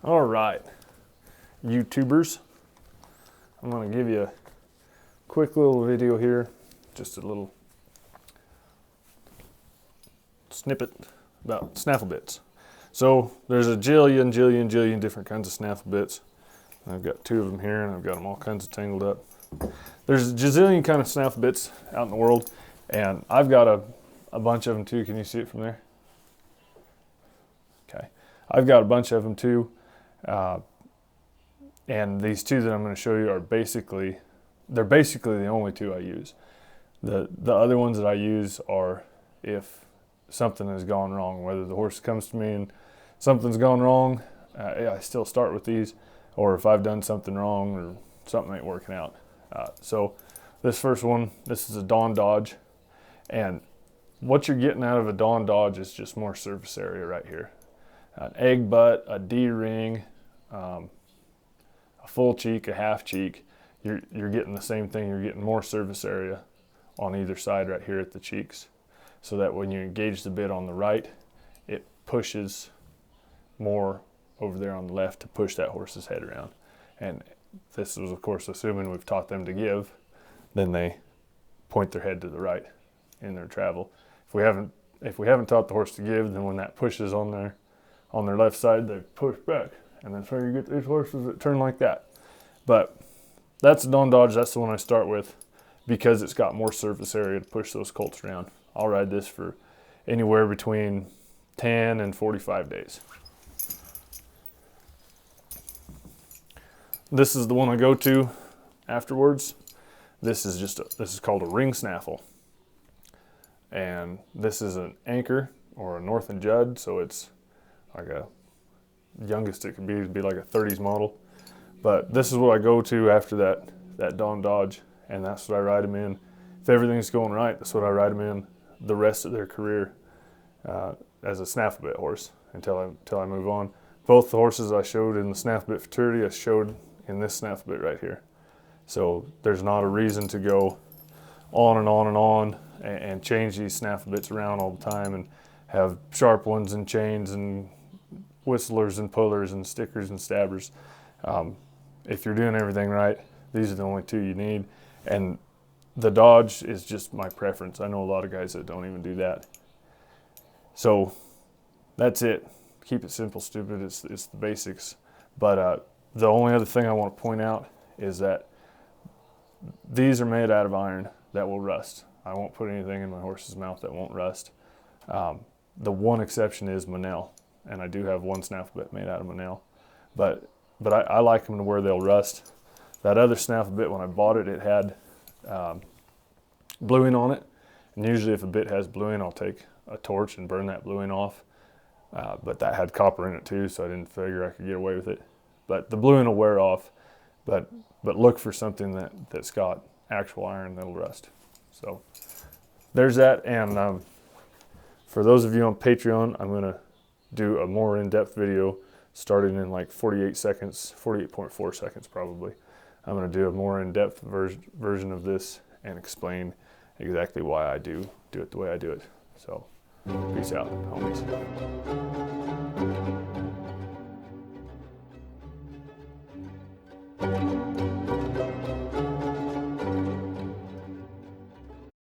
All right, YouTubers, I'm going to give you a quick little video here, just a little snippet about snaffle bits. So there's a jillion different kinds of snaffle bits. I've got 2 of them here, and I've got them all kinds of tangled up. There's a gazillion kind of snaffle bits out in the world, and I've got a bunch of them too. Can you see it from there? Okay, I've got a bunch of them too. And these 2 that I'm going to show you are basically the only 2 I use. The other ones that I use are if something has gone wrong, whether the horse comes to me and something's gone wrong, I still start with these, or if I've done something wrong or something ain't working out. So this first one, this is a Dawn Dodge, and what you're getting out of a Dawn Dodge is just more surface area right here. An egg butt, a D-ring, a full cheek, a half cheek. You're getting the same thing. You're getting more surface area on either side right here at the cheeks, so that when you engage the bit on the right, it pushes more over there on the left to push that horse's head around. And this is, of course, assuming we've taught them to give, then they point their head to the right in their travel. If we haven't taught the horse to give, then when that pushes on their left side, they push back. And that's where you get these horses that turn like that. But that's a Dawn Dodge. That's the one I start with because it's got more surface area to push those colts around. I'll ride this for anywhere between 10 and 45 days. This is the one I go to afterwards. This is called a ring snaffle. And this is an anchor or a North and Judd, so it's like a youngest it could be would be like a 30s model. But this is what I go to after that Dawn Dodge, and that's what I ride them in. If everything's going right, that's what I ride them in the rest of their career as a snaffle bit horse until I move on. Both the horses I showed in the snaffle bit futurity, I showed in this snaffle bit right here. So there's not a reason to go on and on and on and change these snaffle bits around all the time and have sharp ones and chains and whistlers and pullers and stickers and stabbers. If you're doing everything right, these are the only 2 you need. And the Dodge is just my preference. I know a lot of guys that don't even do that. So that's it. Keep it simple, stupid. It's the basics. But the only other thing I want to point out is that these are made out of iron that will rust. I won't put anything in my horse's mouth that won't rust. The one exception is Monell, and I do have one snaffle bit made out of Monell. But I like them to where they'll rust. That other snaffle bit, when I bought it, it had bluing on it. And usually if a bit has bluing, I'll take a torch and burn that bluing off. But that had copper in it too, so I didn't figure I could get away with it. But the bluing will wear off. But look for something that's got actual iron that'll rust. So there's that. And for those of you on Patreon, I'm going to do a more in-depth video starting in like 48 seconds, 48.4 seconds probably. I'm going to do a more in-depth version of this and explain exactly why I do it the way I do it. So peace out, homies.